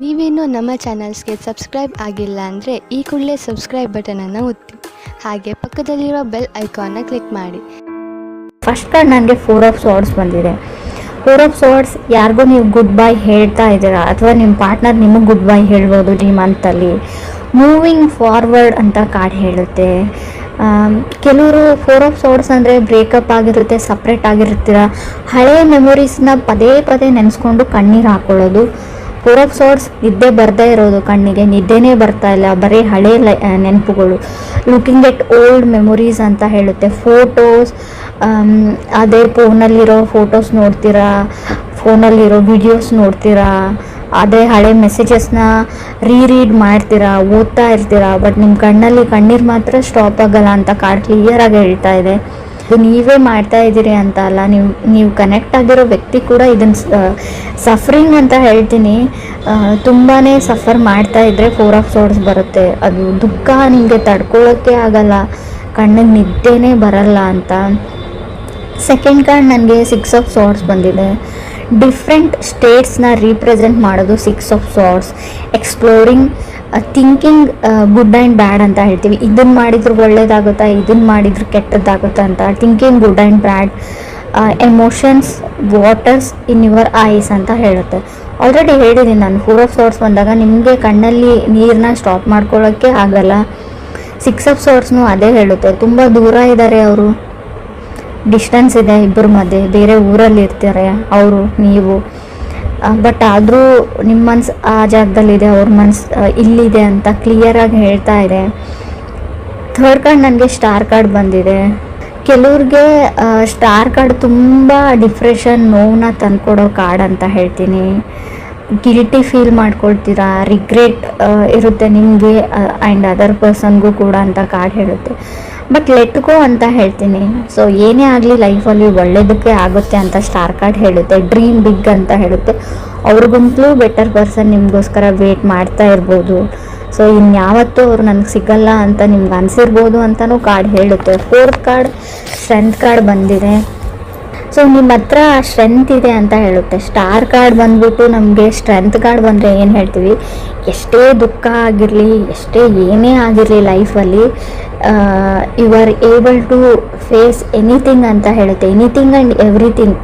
ನೀವೇನು ನಮ್ಮ ಚಾನಲ್ಸ್ಗೆ ಸಬ್ಸ್ಕ್ರೈಬ್ ಆಗಿಲ್ಲ ಅಂದರೆ ಈ ಕೂಡಲೇ ಸಬ್ಸ್ಕ್ರೈಬ್ ಬಟನನ್ನು ಒತ್ತಿ, ಹಾಗೆ ಪಕ್ಕದಲ್ಲಿರೋ ಬೆಲ್ ಐಕಾನ್ನ ಕ್ಲಿಕ್ ಮಾಡಿ. ಫಸ್ಟ್ ಕಾರ್ಡ್ ನನಗೆ 4 ಆಫ್ ಸಾರ್ಡ್ಸ್ ಬಂದಿದೆ. 4 ಆಫ್ ಸಾರ್ಡ್ಸ್ ಯಾರಿಗೂ ನೀವು ಗುಡ್ ಬೈ ಹೇಳ್ತಾ ಇದ್ದೀರಾ ಅಥವಾ ನಿಮ್ಮ ಪಾರ್ಟ್ನರ್ ನಿಮಗೆ ಗುಡ್ ಬೈ ಹೇಳ್ಬೋದು ಈ ಮಂತಲ್ಲಿ. ಮೂವಿಂಗ್ ಫಾರ್ವರ್ಡ್ ಅಂತ ಕಾರ್ಡ್ ಹೇಳುತ್ತೆ. ಕೆಲವರು 4 ಆಫ್ ಸಾರ್ಡ್ಸ್ ಅಂದರೆ ಬ್ರೇಕಪ್ ಆಗಿರುತ್ತೆ, ಸಪ್ರೇಟ್ ಆಗಿರ್ತೀರ, ಹಳೆ ಮೆಮೊರೀಸ್ನ ಪದೇ ಪದೇ ನೆನೆಸ್ಕೊಂಡು ಕಣ್ಣೀರು ಹಾಕ್ಕೊಳ್ಳೋದು. 4 ಆಫ್ ಸಾರ್ಡ್ಸ್ ನಿದ್ದೆ ಬರ್ದೇ ಇರೋದು, ಕಣ್ಣಿಗೆ ನಿದ್ದೆನೇ ಬರ್ತಾ ಇಲ್ಲ, ಬರೀ ಹಳೆ ನೆನಪುಗಳು. ಲುಕಿಂಗ್ ಎಟ್ ಓಲ್ಡ್ ಮೆಮೊರೀಸ್ ಅಂತ ಹೇಳುತ್ತೆ. ಫೋಟೋಸ್, ಅದೇ ಫೋನಲ್ಲಿರೋ ಫೋಟೋಸ್ ನೋಡ್ತೀರಾ, ಫೋನಲ್ಲಿರೋ ವಿಡಿಯೋಸ್ ನೋಡ್ತೀರಾ, ಅದೇ ಹಳೆ ಮೆಸೇಜಸ್ನ ರೀಡ್ ಮಾಡ್ತೀರಾ, ಓದ್ತಾ ಇರ್ತೀರಾ, ಬಟ್ ನಿಮ್ಮ ಕಣ್ಣಲ್ಲಿ ಕಣ್ಣೀರು ಮಾತ್ರ ಸ್ಟಾಪ್ ಆಗಲ್ಲ ಅಂತ ಕಾರ್ಡ್ ಕ್ಲಿಯರಾಗಿ ಹೇಳ್ತಾ ಇದೆ. ಇದು ನೀವೇ ಮಾಡ್ತಾ ಇದ್ದೀರಿ ಅಂತ ಅಲ್ಲ, ನೀವು ಕನೆಕ್ಟ್ ಆಗಿರೋ ವ್ಯಕ್ತಿ ಕೂಡ ಇದನ್ನು ಸಫರಿಂಗ್ ಅಂತ ಹೇಳ್ತೀನಿ. ತುಂಬಾ ಸಫರ್ ಮಾಡ್ತಾ ಇದ್ದರೆ 4 ಆಫ್ ಸಾರ್ಡ್ಸ್ ಬರುತ್ತೆ. ಅದು ದುಃಖ ನಿಮಗೆ ತಡ್ಕೊಳ್ಳೋಕ್ಕೆ ಆಗಲ್ಲ, ಕಣ್ಣಿಗೆ ನಿದ್ದೆನೇ ಬರಲ್ಲ ಅಂತ. ಸೆಕೆಂಡ್ ಕಾರ್ಡ್ ನನಗೆ 6 ಆಫ್ ಸಾರ್ಡ್ಸ್ ಬಂದಿದೆ. ಡಿಫ್ರೆಂಟ್ ಸ್ಟೇಟ್ಸ್ನ ರೀಪ್ರೆಸೆಂಟ್ ಮಾಡೋದು 6 of swords. Exploring, thinking good and bad ಅಂತ ಹೇಳ್ತೀವಿ. ಇದನ್ನು ಮಾಡಿದ್ರು ಒಳ್ಳೇದಾಗುತ್ತಾ, ಇದನ್ನು ಮಾಡಿದ್ರು ಕೆಟ್ಟದ್ದಾಗುತ್ತಾ ಅಂತ. Thinking good and bad. Emotions, waters in your eyes ಅಂತ ಹೇಳುತ್ತೆ. ಆಲ್ರೆಡಿ ಹೇಳಿದ್ದೀನಿ ನಾನು, 4 ಆಫ್ ಸಾರ್ಡ್ಸ್ ಬಂದಾಗ ನಿಮಗೆ ಕಣ್ಣಲ್ಲಿ ನೀರನ್ನ ಸ್ಟಾಪ್ ಮಾಡ್ಕೊಳ್ಳೋಕ್ಕೆ ಆಗಲ್ಲ. 6 ಆಫ್ ಸಾರ್ಡ್ಸ್ನು ಅದೇ ಹೇಳುತ್ತೆ. ತುಂಬ ದೂರ ಇದ್ದಾರೆ ಅವರು, ಡಿಸ್ಟೆನ್ಸ್ ಇದೆ ಇಬ್ಬರ ಮಧ್ಯೆ, ಬೇರೆ ಊರಲ್ಲಿ ಇರ್ತಾರೆ ಅವರು ನೀವು, ಬಟ್ ಆದರೂ ನಿಮ್ಮ ಮನಸ್ಸು ಆ ಜಾಗದಲ್ಲಿದೆ, ಅವ್ರ ಮನಸ್ಸು ಇಲ್ಲಿದೆ ಅಂತ ಕ್ಲಿಯರಾಗಿ ಹೇಳ್ತಾ ಇದೆ. ಥರ್ಡ್ ಕಾರ್ಡ್ ನನಗೆ ಸ್ಟಾರ್ ಕಾರ್ಡ್ ಬಂದಿದೆ. ಕೆಲವ್ರಿಗೆ ಸ್ಟಾರ್ ಕಾರ್ಡ್ ತುಂಬ ಡಿಪ್ರೆಷನ್, ನೋವನ್ನ ತಂದುಕೊಡೋ ಕಾರ್ಡ್ ಅಂತ ಹೇಳ್ತೀನಿ. ಗಿಲ್ಟಿ ಫೀಲ್ ಮಾಡ್ಕೊಳ್ತೀರಾ, ರಿಗ್ರೆಟ್ ಇರುತ್ತೆ ನಿಮಗೆ ಆ್ಯಂಡ್ ಅದರ್ ಪರ್ಸನ್ಗೂ ಕೂಡ ಅಂತ ಕಾರ್ಡ್ ಹೇಳುತ್ತೆ. ಬಟ್ ಲೆಟ್ ಗೋ ಅಂತ ಹೇಳ್ತೀನಿ. ಸೊ ಏನೇ ಆಗಲಿ ಲೈಫಲ್ಲಿ ಒಳ್ಳೇದಕ್ಕೆ ಆಗುತ್ತೆ ಅಂತ ಸ್ಟಾರ್ ಕಾರ್ಡ್ ಹೇಳುತ್ತೆ. ಡ್ರೀಮ್ ಬಿಗ್ ಅಂತ ಹೇಳುತ್ತೆ. ಅವ್ರಿಗಂತಲೂ ಬೆಟರ್ ಪರ್ಸನ್ ನಿಮಗೋಸ್ಕರ ವೇಟ್ ಮಾಡ್ತಾ ಇರ್ಬೋದು. ಸೊ ಇನ್ಯಾವತ್ತೂ ಅವ್ರು ನನಗೆ ಸಿಗಲ್ಲ ಅಂತ ನಿಮ್ಗೆ ಅನಿಸಿರ್ಬೋದು ಅಂತಲೂ ಕಾರ್ಡ್ ಹೇಳುತ್ತೆ. ಫೋರ್ತ್ ಕಾರ್ಡ್ ಸ್ಟ್ರೆಂತ್ ಕಾರ್ಡ್ ಬಂದಿದೆ. ಸೊ ನಿಮ್ಮ ಹತ್ರ ಸ್ಟ್ರೆಂತ್ ಇದೆ ಅಂತ ಹೇಳುತ್ತೆ. ಸ್ಟಾರ್ ಕಾರ್ಡ್ ಬಂದ್ಬಿಟ್ಟು ನಮಗೆ ಸ್ಟ್ರೆಂತ್ ಕಾರ್ಡ್ ಬಂದರೆ ಏನು ಹೇಳ್ತೀವಿ, ಎಷ್ಟೇ ದುಃಖ ಆಗಿರಲಿ, ಎಷ್ಟೇ ಏನೇ ಆಗಿರಲಿ ಲೈಫಲ್ಲಿ you are able to face anything ಅಂತ ಹೇಳುತ್ತೆ. Anything and everything.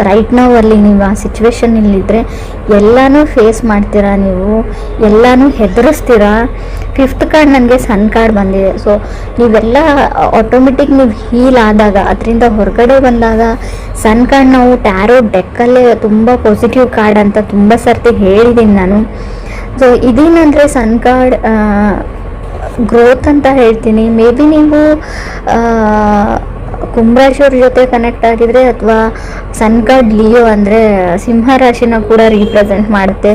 ರೈಟ್ ನಾವು ಅಲ್ಲಿ ನೀವು ಆ ಸಿಚುವೇಶನ್ನಲ್ಲಿದ್ದರೆ ಎಲ್ಲನೂ ಫೇಸ್ ಮಾಡ್ತೀರಾ, ನೀವು ಎಲ್ಲನೂ ಹೆದರಿಸ್ತೀರಾ. ಫಿಫ್ತ್ ಕಾರ್ಡ್ ನನಗೆ ಸನ್ ಕಾರ್ಡ್ ಬಂದಿದೆ. ಸೊ ನೀವೆಲ್ಲ ಆಟೋಮೆಟಿಕ್ ನೀವು ಹೀಲ್ ಆದಾಗ, ಅದರಿಂದ ಹೊರಗಡೆ ಬಂದಾಗ, ಸನ್ ಕಾರ್ಡ್ ನಾವು ಟ್ಯಾರೋ ಡೆಕ್ಕಲ್ಲೇ ತುಂಬ ಪಾಸಿಟಿವ್ ಕಾರ್ಡ್ ಅಂತ ತುಂಬ ಸರ್ತಿ ಹೇಳಿದ್ದೀನಿ ನಾನು. ಸೊ ಇದೇನಂದರೆ ಸನ್ ಕಾರ್ಡ್ ಗ್ರೋತ್ ಅಂತ ಹೇಳ್ತೀನಿ. ಮೇ ಬಿ ನೀವು ಕುಂಭರಾಶಿಯವ್ರ ಜೊತೆ ಕನೆಕ್ಟ್ ಆಗಿದ್ರೆ, ಅಥವಾ ಸನ್ ಕಾರ್ಡ್ ಲಿಯೋ ಅಂದರೆ ಸಿಂಹ ರಾಶಿನ ಕೂಡ ರೀಪ್ರೆಸೆಂಟ್ ಮಾಡುತ್ತೆ.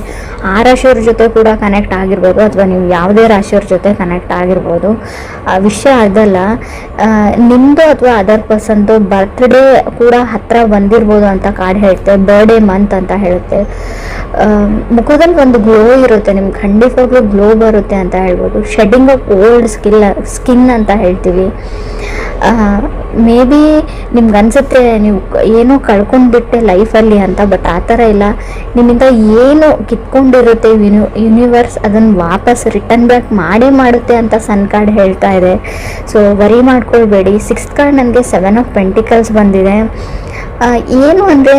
ಆ ರಾಶಿಯವ್ರ ಜೊತೆ ಕೂಡ ಕನೆಕ್ಟ್ ಆಗಿರ್ಬೋದು, ಅಥವಾ ನೀವು ಯಾವುದೇ ರಾಶಿಯವ್ರ ಜೊತೆ ಕನೆಕ್ಟ್ ಆಗಿರ್ಬೋದು. ಆ ವಿಷಯ ಅದಲ್ಲ, ನಿಮ್ಮದು ಅಥವಾ ಅದರ್ ಪರ್ಸನ್ದು ಬರ್ತ್ಡೇ ಕೂಡ ಹತ್ತಿರ ಬಂದಿರ್ಬೋದು ಅಂತ ಕಾರ್ಡ್ ಹೇಳುತ್ತೆ. ಬರ್ಡೇ ಮಂತ್ ಅಂತ ಹೇಳುತ್ತೆ. ಮುಖದಲ್ಲಿ ಒಂದು ಗ್ಲೋ ಇರುತ್ತೆ, ನಿಮ್ಗೆ ಖಂಡಿತವಾಗ್ಲೂ ಗ್ಲೋ ಬರುತ್ತೆ ಅಂತ ಹೇಳ್ಬೋದು. ಶೆಡ್ಡಿಂಗ್ ಆಫ್ ಓಲ್ಡ್ ಸ್ಕಿನ್ ಅಂತ ಹೇಳ್ತೀವಿ. ಮೇ ಬಿ ನಿಮ್ಗೆ ಅನಿಸುತ್ತೆ ನೀವು ಏನೋ ಕಳ್ಕೊಂಡ್ಬಿಟ್ಟೆ ಲೈಫಲ್ಲಿ ಅಂತ, ಬಟ್ ಆ ಥರ ಇಲ್ಲ. ನಿಮ್ಮಿಂದ ಏನು ಕಿತ್ಕೊಂಡಿರುತ್ತೆ ಯೂನಿವರ್ಸ್ ಅದನ್ನು ವಾಪಸ್ ರಿಟರ್ನ್ ಬ್ಯಾಕ್ ಮಾಡೇ ಮಾಡುತ್ತೆ ಅಂತ ಸನ್ ಕಾರ್ಡ್ ಹೇಳ್ತಾ ಇದೆ. ಸೊ ವರಿ ಮಾಡ್ಕೊಳ್ಬೇಡಿ. ಸಿಕ್ಸ್ತ್ ಕಾರ್ಡ್ ನನಗೆ 7 ಆಫ್ ಪೆಂಟಿಕಲ್ಸ್ ಬಂದಿದೆ. ಏನು ಅಂದರೆ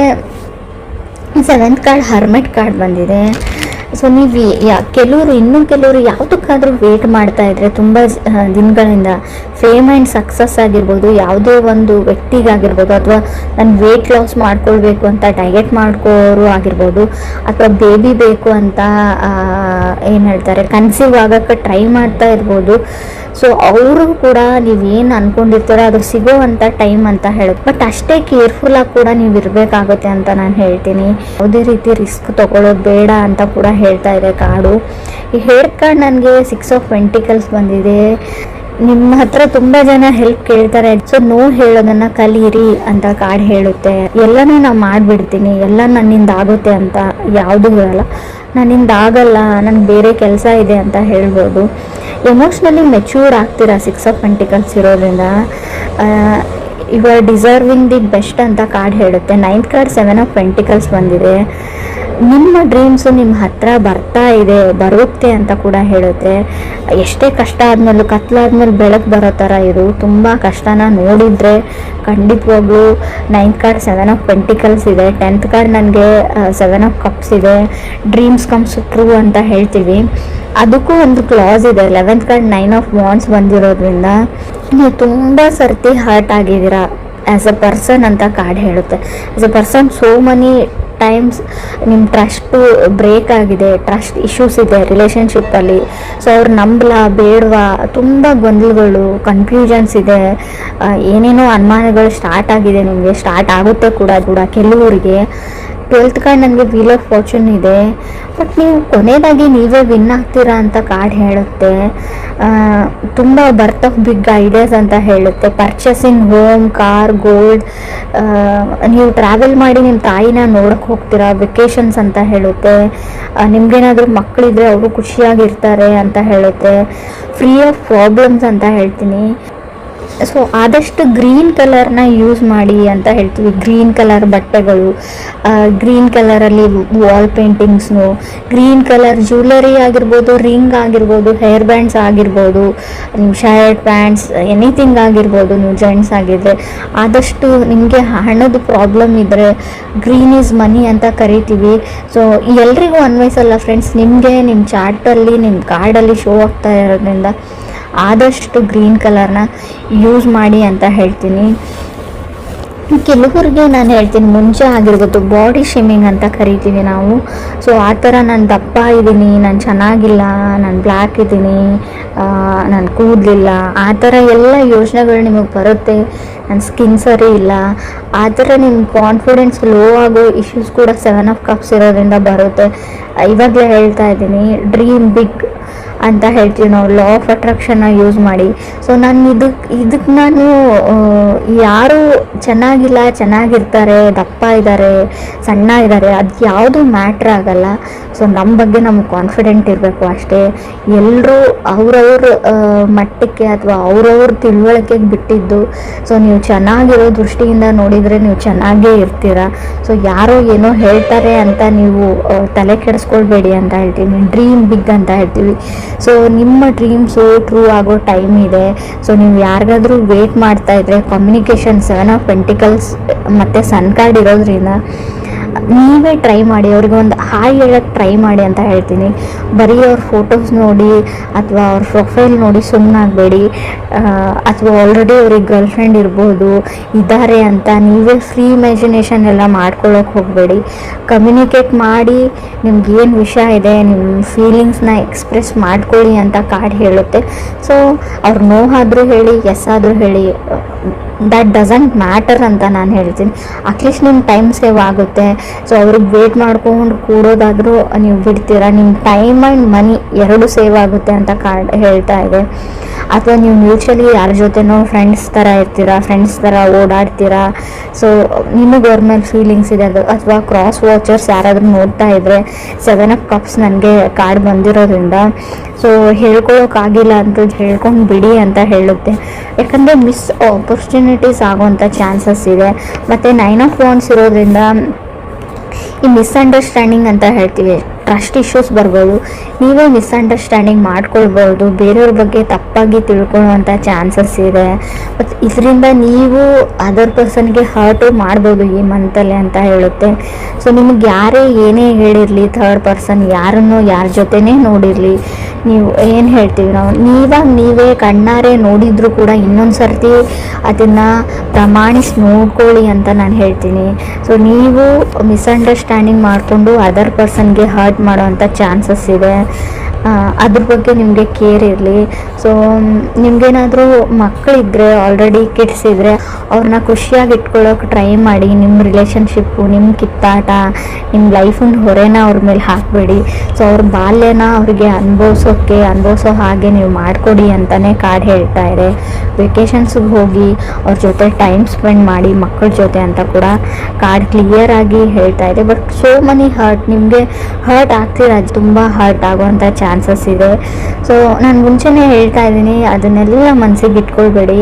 ಸೆವೆಂತ್ ಕಾರ್ಡ್ ಹರ್ಮೆಟ್ ಕಾರ್ಡ್ ಬಂದಿದೆ. ಸೊ ನೀವು ಕೆಲವರು ಯಾವುದಕ್ಕಾದರೂ ವೇಟ್ ಮಾಡ್ತಾ ಇದ್ರೆ ತುಂಬ ದಿನಗಳಿಂದ, ಫೇಮ್ ಆ್ಯಂಡ್ ಸಕ್ಸಸ್ ಆಗಿರ್ಬೋದು, ಯಾವುದೋ ಒಂದು ವ್ಯಕ್ತಿಗಾಗಿರ್ಬೋದು, ಅಥವಾ ನಾನು ವೇಟ್ ಲಾಸ್ ಮಾಡ್ಕೊಳ್ಬೇಕು ಅಂತ ಡಯಟ್ ಮಾಡ್ಕೋರು ಆಗಿರ್ಬೋದು, ಅಥವಾ ಬೇಬಿ ಬೇಕು ಅಂತ ಏನು ಹೇಳ್ತಾರೆ ಕನ್ಸೀವ್ ಆಗೋಕ್ಕೆ ಟ್ರೈ ಮಾಡ್ತಾ ಇರ್ಬೋದು. ಸೊ ಅವರು ಕೂಡ ನೀವೇನು ಅಂದ್ಕೊಂಡಿರ್ತಾರೋ ಅದು ಸಿಗೋ ಅಂಥ ಟೈಮ್ ಅಂತ ಹೇಳುತ್ತೆ. ಬಟ್ ಅಷ್ಟೇ ಕೇರ್ಫುಲ್ಲಾಗಿ ಕೂಡ ನೀವು ಇರಬೇಕಾಗುತ್ತೆ ಅಂತ ನಾನು ಹೇಳ್ತೀನಿ. ಯಾವುದೇ ರೀತಿ ರಿಸ್ಕ್ ತೊಗೊಳ್ಳೋದು ಬೇಡ ಅಂತ ಕೂಡ ಹೇಳ್ತಾ ಇದೆ ಕಾರ್ಡು. ಈ ಹೆಡ್ ಕಾರ್ಡ್ ನನಗೆ 6 ಆಫ್ ಪೆಂಟಿಕಲ್ಸ್ ಬಂದಿದೆ. ನಿಮ್ಮ ಹತ್ರ ತುಂಬ ಜನ ಹೆಲ್ಪ್ ಕೇಳ್ತಾರೆ. ಸೊ ನೋ ಹೇಳೋದನ್ನು ಕಲೀರಿ ಅಂತ ಕಾರ್ಡ್ ಹೇಳುತ್ತೆ. ಎಲ್ಲನೂ ನಾನು ಮಾಡಿಬಿಡ್ತೀನಿ, ಎಲ್ಲ ನನ್ನಿಂದ ಆಗುತ್ತೆ ಅಂತ ಯಾವುದೂ ಹೇಳಲ್ಲ. ನನ್ನಿಂದ ಆಗಲ್ಲ, ನನಗೆ ಬೇರೆ ಕೆಲಸ ಇದೆ ಅಂತ ಹೇಳ್ಬೋದು. ಎಮೋಷ್ನಲಿ ಮೆಚ್ಯೂರ್ಡ್ ಆಗ್ತೀರಾ 6 ಆಫ್ ಪೆಂಟಿಕಲ್ಸ್ ಇರೋದ್ರಿಂದ. You are deserving the best ಅಂತ ಕಾರ್ಡ್ ಹೇಳುತ್ತೆ. 9th ಕಾರ್ಡ್ 7 ಆಫ್ ಪೆಂಟಿಕಲ್ಸ್ ಬಂದಿದೆ. ನಿಮ್ಮ ಡ್ರೀಮ್ಸು ನಿಮ್ಮ ಹತ್ರ ಬರ್ತಾ ಇದೆ, ಬರುತ್ತೆ ಅಂತ ಕೂಡ ಹೇಳುತ್ತೆ. ಎಷ್ಟೇ ಕಷ್ಟ ಆದಮೇಲೂ, ಕತ್ಲಾದ್ಮೇಲೆ ಬೆಳಕು ಬರೋ ಥರ ಇದು. ತುಂಬ ಕಷ್ಟನ ನೋಡಿದರೆ ಖಂಡಿತವಾಗ್ಲೂ 9th ಕಾರ್ಡ್ 7 ಆಫ್ ಪೆಂಟಿಕಲ್ಸ್ ಇದೆ, 10th ಕಾರ್ಡ್ ನನಗೆ 7 ಆಫ್ ಕಪ್ಸ್ ಇದೆ. ಡ್ರೀಮ್ಸ್ ಕಮ್ಸ್ ಟ್ರೂ ಅಂತ ಹೇಳ್ತೀವಿ. ಅದಕ್ಕೂ ಒಂದು ಕ್ಲಾಸ್ ಇದೆ. 11th ಕಾರ್ಡ್ 9 ಆಫ್ ವಾಂಡ್ಸ್ ಬಂದಿರೋದ್ರಿಂದ ನೀವು ತುಂಬ ಸರ್ತಿ ಹರ್ಟ್ ಆಗಿದ್ದೀರಾ ಆ್ಯಸ್ ಅ ಪರ್ಸನ್ ಅಂತ ಕಾರ್ಡ್ ಹೇಳುತ್ತೆ. As a person so money times ನಿಮ್ಮ ಟ್ರಸ್ಟು ಬ್ರೇಕ್ ಆಗಿದೆ, ಟ್ರಸ್ಟ್ ಇಶ್ಯೂಸ್ ಇದೆ ರಿಲೇಷನ್ಶಿಪ್ಪಲ್ಲಿ. ಸೊ ಅವ್ರು ನಂಬಲ ಬೇಡವಾ, ತುಂಬ ಗೊಂದಲಗಳು, ಕನ್ಫ್ಯೂಷನ್ಸ್ ಇದೆ, ಏನೇನೋ ಅನುಮಾನಗಳು ಸ್ಟಾರ್ಟ್ ಆಗಿದೆ, ನಿಮಗೆ ಸ್ಟಾರ್ಟ್ ಆಗುತ್ತೆ ಕೂಡ ಕೆಲವರಿಗೆ. 12th ಕಾರ್ಡ್ ನನಗೆ ವೀಲ್ ಆಫ್ ಫಾರ್ಚೂನ್ ಇದೆ, ಬಟ್ ನೀವು ಕೊನೆಯದಾಗಿ ನೀವೇ ವಿನ್ ಆಗ್ತೀರಾ ಅಂತ ಕಾರ್ಡ್ ಹೇಳುತ್ತೆ. ತುಂಬ ಬರ್ತ್ ಆಫ್ ಬಿಗ್ ಐಡಿಯಾಸ್ ಅಂತ ಹೇಳುತ್ತೆ. ಪರ್ಚೇಸಿಂಗ್ ಹೋಮ್, ಕಾರ್, ಗೋಲ್ಡ್, ನೀವು ಟ್ರಾವೆಲ್ ಮಾಡಿ ನಿಮ್ಮ ತಾಯಿನ ನೋಡೋಕ್ಕೆ ಹೋಗ್ತೀರಾ, ವೆಕೇಷನ್ಸ್ ಅಂತ ಹೇಳುತ್ತೆ. ನಿಮ್ಗೇನಾದರೂ ಮಕ್ಕಳಿದ್ರೆ ಅವರು ಖುಷಿಯಾಗಿರ್ತಾರೆ ಅಂತ ಹೇಳುತ್ತೆ. ಫ್ರೀ ಆಫ್ ಪ್ರಾಬ್ಲಮ್ಸ್ ಅಂತ ಹೇಳ್ತೀನಿ. ಸೊ ಆದಷ್ಟು ಗ್ರೀನ್ ಕಲರ್ನ ಯೂಸ್ ಮಾಡಿ ಅಂತ ಹೇಳ್ತೀವಿ. ಗ್ರೀನ್ ಕಲರ್ ಬಟ್ಟೆಗಳು, ಗ್ರೀನ್ ಕಲರಲ್ಲಿ ವಾಲ್ ಪೇಂಟಿಂಗ್ಸ್ನು, ಗ್ರೀನ್ ಕಲರ್ ಜ್ಯುವೆಲರಿ ಆಗಿರ್ಬೋದು, ರಿಂಗ್ ಆಗಿರ್ಬೋದು, ಹೇರ್ ಬ್ಯಾಂಡ್ಸ್ ಆಗಿರ್ಬೋದು, ನಿಮ್ಮ ಶರ್ಟ್ ಪ್ಯಾಂಟ್ಸ್ ಎನಿಥಿಂಗ್ ಆಗಿರ್ಬೋದು. ನೀವು ಜೆಂಟ್ಸ್ ಆಗಿದ್ದರೆ ಆದಷ್ಟು ನಿಮಗೆ ಹಣದ ಪ್ರಾಬ್ಲಮ್ ಇದ್ದರೆ ಗ್ರೀನ್ ಈಸ್ ಮನಿ ಅಂತ ಕರಿತೀವಿ. ಸೊ ಎಲ್ರಿಗೂ ಅನ್ವಯಿಸಲ್ಲ ಫ್ರೆಂಡ್ಸ್, ನಿಮಗೆ ನಿಮ್ಮ ಚಾರ್ಟಲ್ಲಿ ನಿಮ್ಮ ಕಾರ್ಡಲ್ಲಿ ಶೋ ಆಗ್ತಾ ಇರೋದ್ರಿಂದ ಆದಷ್ಟು ಗ್ರೀನ್ ಕಲರ್ನ ಯೂಸ್ ಮಾಡಿ ಅಂತ ಹೇಳ್ತೀನಿ. ಕೆಲವರಿಗೆ ನಾನು ಹೇಳ್ತೀನಿ, ಮುಂಚೆ ಆಗಿರ್ಬೋದು ಬಾಡಿ ಶೇಮಿಂಗ್ ಅಂತ ಕರಿತೀವಿ ನಾವು. ಸೊ ಆ ಥರ ನಾನು ದಪ್ಪ ಇದ್ದೀನಿ, ನಾನು ಚೆನ್ನಾಗಿಲ್ಲ, ನಾನು ಬ್ಲ್ಯಾಕ್ ಇದ್ದೀನಿ, ನಾನು ಕೂದಲಿಲ್ಲ, ಆ ಥರ ಎಲ್ಲ ಯೋಚನೆಗಳು ನಿಮಗೆ ಬರುತ್ತೆ. ನನ್ನ ಸ್ಕಿನ್ ಸರಿ ಇಲ್ಲ, ಆ ಥರ ನಿಮ್ಮ ಕಾನ್ಫಿಡೆನ್ಸ್ ಲೋ ಆಗೋ ಇಶ್ಯೂಸ್ ಕೂಡ 7 ಆಫ್ ಕಪ್ಸ್ ಇರೋದ್ರಿಂದ ಬರುತ್ತೆ. ಇವಾಗಲೇ ಹೇಳ್ತಾ ಇದ್ದೀನಿ, ಡ್ರೀಮ್ ಬಿಗ್ ಅಂತ ಹೇಳ್ತೀವಿ ನಾವು. ಲಾ ಆಫ್ ಅಟ್ರಾಕ್ಷನ್ನ ಯೂಸ್ ಮಾಡಿ. ಸೊ ನಾನು ಇದಕ್ಕೆ ನಾನು ಯಾರು ಚೆನ್ನಾಗಿಲ್ಲ, ಚೆನ್ನಾಗಿರ್ತಾರೆ, ದಪ್ಪ ಇದ್ದಾರೆ, ಸಣ್ಣ ಇದ್ದಾರೆ, ಅದು ಯಾವುದು ಮ್ಯಾಟ್ರ್ ಆಗಲ್ಲ. ಸೊ ನಮ್ಮ ಬಗ್ಗೆ ನಮ್ಗೆ ಕಾನ್ಫಿಡೆಂಟ್ ಇರಬೇಕು ಅಷ್ಟೇ. ಎಲ್ಲರೂ ಅವ್ರವ್ರ ಮಟ್ಟಕ್ಕೆ ಅಥವಾ ಅವ್ರವ್ರ ತಿಳುವಳಿಕೆಗೆ ಬಿಟ್ಟಿದ್ದು. ಸೊ ನೀವು ಚೆನ್ನಾಗಿರೋ ದೃಷ್ಟಿಯಿಂದ ನೋಡಿದರೆ ನೀವು ಚೆನ್ನಾಗೇ ಇರ್ತೀರ. ಸೊ ಯಾರೋ ಏನೋ ಹೇಳ್ತಾರೆ ಅಂತ ನೀವು ತಲೆ ಕೆಡಿಸ್ಕೊಳ್ಬೇಡಿ ಅಂತ ಹೇಳ್ತೀನಿ. ಡ್ರೀಮ್ ಬಿಗ್ ಅಂತ ಹೇಳ್ತೀವಿ. ಸೊ ನಿಮ್ಮ ಡ್ರೀಮ್ಸು ಟ್ರೂ ಆಗೋ ಟೈಮ್ ಇದೆ. ಸೊ ನೀವು ಯಾರಿಗಾದ್ರೂ ವೇಟ್ ಮಾಡ್ತಾ ಇದ್ರೆ, ಕಮ್ಯುನಿಕೇಷನ್ 7 ಆಫ್ ಪೆಂಟಿಕಲ್ಸ್ ಮತ್ತು ಸನ್ ಕಾರ್ಡ್ ಇರೋದ್ರಿಂದ ನೀವೇ ಟ್ರೈ ಮಾಡಿ, ಅವ್ರಿಗೆ ಒಂದು ಹಾಯ್ ಹೇಳೋಕ್ಕೆ ಟ್ರೈ ಮಾಡಿ ಅಂತ ಹೇಳ್ತೀನಿ. ಬರೀ ಅವ್ರ ಫೋಟೋಸ್ ನೋಡಿ ಅಥವಾ ಅವ್ರ ಪ್ರೊಫೈಲ್ ನೋಡಿ ಸುಮ್ಮನಾಗಬೇಡಿ. ಅಥವಾ ಆಲ್ರೆಡಿ ಅವ್ರಿಗೆ ಗರ್ಲ್ ಫ್ರೆಂಡ್ ಇರ್ಬೋದು, ಇದ್ದಾರೆ ಅಂತ ನೀವೇ ಫ್ರೀ ಇಮ್ಯಾಜಿನೇಷನ್ ಎಲ್ಲ ಮಾಡ್ಕೊಳ್ಳೋಕೆ ಹೋಗಬೇಡಿ. ಕಮ್ಯುನಿಕೇಟ್ ಮಾಡಿ, ನಿಮ್ಗೇನು ವಿಷಯ ಇದೆ, ನಿಮ್ಮ ಫೀಲಿಂಗ್ಸ್ನ ಎಕ್ಸ್ಪ್ರೆಸ್ ಮಾಡ್ಕೊಳ್ಳಿ ಅಂತ ಕಾರ್ಡ್ ಹೇಳುತ್ತೆ. ಸೊ ಅವ್ರು ನೋ ಆದರೂ ಹೇಳಿ, ಎಸ್ ಆದರೂ ಹೇಳಿ, ದಟ್ ಡಸಂಟ್ ಮ್ಯಾಟರ್ ಅಂತ ನಾನು ಹೇಳ್ತೀನಿ. ಅಟ್ಲೀಸ್ಟ್ ನಿಮ್ಮ ಟೈಮ್ ಸೇವ್ ಆಗುತ್ತೆ. ಸೊ ಅವ್ರಿಗೆ ವೇಟ್ ಮಾಡ್ಕೊಂಡು ಕೂಡೋದಾದರೂ ನೀವು ಬಿಡ್ತೀರಾ, ನಿಮ್ಮ ಟೈಮ್ ಆ್ಯಂಡ್ ಮನಿ ಎರಡು ಸೇವ್ ಆಗುತ್ತೆ ಅಂತ ಕಾರ್ಡ್ ಹೇಳ್ತಾ ಇದೆ. ಅಥವಾ ನೀವು ಮ್ಯೂಚುವಲಿ ಯಾರ ಜೊತೆನೋ ಫ್ರೆಂಡ್ಸ್ ಥರ ಇರ್ತೀರಾ, ಫ್ರೆಂಡ್ಸ್ ಥರ ಓಡಾಡ್ತೀರಾ. ಸೊ ನಿಮಗೆ ಅವ್ರ ಮೇಲೆ ಫೀಲಿಂಗ್ಸ್ ಇದೆ. ಅದು ಅಥವಾ ಕ್ರಾಸ್ ವಾಚರ್ಸ್ ಯಾರಾದರೂ ನೋಡ್ತಾ ಇದ್ದರೆ 7 ಆಫ್ ಕಪ್ಸ್ ನನಗೆ ಕಾರ್ಡ್ ಬಂದಿರೋದ್ರಿಂದ ಸೊ ಹೇಳ್ಕೊಳ್ಳೋಕ್ಕಾಗಿಲ್ಲ ಅಂತ ಹೇಳ್ಕೊಂಡು ಬಿಡಿ ಅಂತ ಹೇಳುತ್ತೆ. ಯಾಕಂದರೆ ಮಿಸ್ ಆಪರ್ಚುನಿಟೀಸ್ ಆಗೋವಂಥ ಚಾನ್ಸಸ್ ಇದೆ. ಮತ್ತು 9 ಆಫ್ ವಾಂಡ್ಸ್ ಇರೋದ್ರಿಂದ ಈ ಮಿಸ್ಅಂಡರ್ಸ್ಟ್ಯಾಂಡಿಂಗ್ ಅಂತ ಹೇಳ್ತೀವಿ, ಟ್ರಸ್ಟ್ ಇಶ್ಯೂಸ್ ಬರ್ಬೋದು. ನೀವೇ ಮಿಸ್ಅಂಡರ್ಸ್ಟ್ಯಾಂಡಿಂಗ್ ಮಾಡ್ಕೊಳ್ಬೋದು, ಬೇರೆಯವ್ರ ಬಗ್ಗೆ ತಪ್ಪಾಗಿ ತಿಳ್ಕೊಳ್ಳುವಂಥ ಚಾನ್ಸಸ್ ಇದೆ. ಮತ್ತು ಇದರಿಂದ ನೀವು ಅದರ್ ಪರ್ಸನ್ಗೆ ಹರ್ಟು ಮಾಡ್ಬೋದು ಈ ಮಂತಲ್ಲಿ ಅಂತ ಹೇಳುತ್ತೆ. ಸೊ ನಿಮಗೆ ಯಾರೇ ಏನೇ ಹೇಳಿರಲಿ, ಥರ್ಡ್ ಪರ್ಸನ್ ಯಾರನ್ನು ಯಾರ ಜೊತೆನೇ ನೋಡಿರಲಿ, ನೀವು ಏನು ಹೇಳ್ತೀವಿ ನಾವು, ನೀವೇ ಕಣ್ಣಾರೆ ನೋಡಿದರೂ ಕೂಡ ಇನ್ನೊಂದು ಸರ್ತಿ ಅದನ್ನು ಪ್ರಮಾಣಿಸಿ ನೋಡ್ಕೊಳ್ಳಿ ಅಂತ ನಾನು ಹೇಳ್ತೀನಿ. ಸೊ ನೀವು ಮಿಸ್ಅಂಡರ್ಸ್ಟ್ಯಾಂಡಿಂಗ್ ಮಾಡಿಕೊಂಡು ಅದರ್ ಪರ್ಸನ್ಗೆ ಹರ್ಟ್ ಮಾಡೋವಂಥ ಚಾನ್ಸಸ್ ಇದೆ. ಅದ್ರ ಬಗ್ಗೆ ನಿಮಗೆ ಕೇರ್ ಇರಲಿ. ಸೊ ನಿಮಗೇನಾದರೂ ಮಕ್ಕಳಿದ್ರೆ, ಆಲ್ರೆಡಿ ಕಿಡ್ಸ್ ಇದ್ದರೆ ಅವ್ರನ್ನ ಖುಷಿಯಾಗಿ ಇಟ್ಕೊಳ್ಳೋಕೆ ಟ್ರೈ ಮಾಡಿ. ನಿಮ್ಮ ರಿಲೇಷನ್ಶಿಪ್ಪು, ನಿಮ್ಮ ಕಿತ್ತಾಟ, ನಿಮ್ಮ ಲೈಫಿನ ಹೊರೆನ ಅವ್ರ ಮೇಲೆ ಹಾಕಬೇಡಿ. ಸೊ ಅವ್ರ ಬಾಲ್ಯನ ಅವ್ರಿಗೆ ಅನುಭವಿಸೋ ಹಾಗೆ ನೀವು ಮಾಡಿಕೊಡಿ ಅಂತಲೇ ಕಾರ್ಡ್ ಹೇಳ್ತಾ ಇದೆ. ವೆಕೇಷನ್ಸ್ಗೆ ಹೋಗಿ ಅವ್ರ ಜೊತೆ ಟೈಮ್ ಸ್ಪೆಂಡ್ ಮಾಡಿ, ಮಕ್ಕಳ ಜೊತೆ ಅಂತ ಕೂಡ ಕಾರ್ಡ್ ಕ್ಲಿಯರ್ ಆಗಿ ಹೇಳ್ತಾ ಇದೆ. ಬಟ್ ಸೋ ಮನಿ ಹರ್ಟ್, ನಿಮಗೆ ಹರ್ಟ್ ಆಗ್ತೀರ, ತುಂಬ ಹರ್ಟ್ ಆಗುವಂಥ ಚಾನ್ಸಸ್ ಇದೆ. ಸೊ ನಾನು ಮುಂಚೆನೇ ಹೇಳ್ತಾ ಇದ್ದೀನಿ, ಅದನ್ನೆಲ್ಲ ಮನಸ್ಸಿಗೆ ಇಟ್ಕೊಳ್ಬೇಡಿ.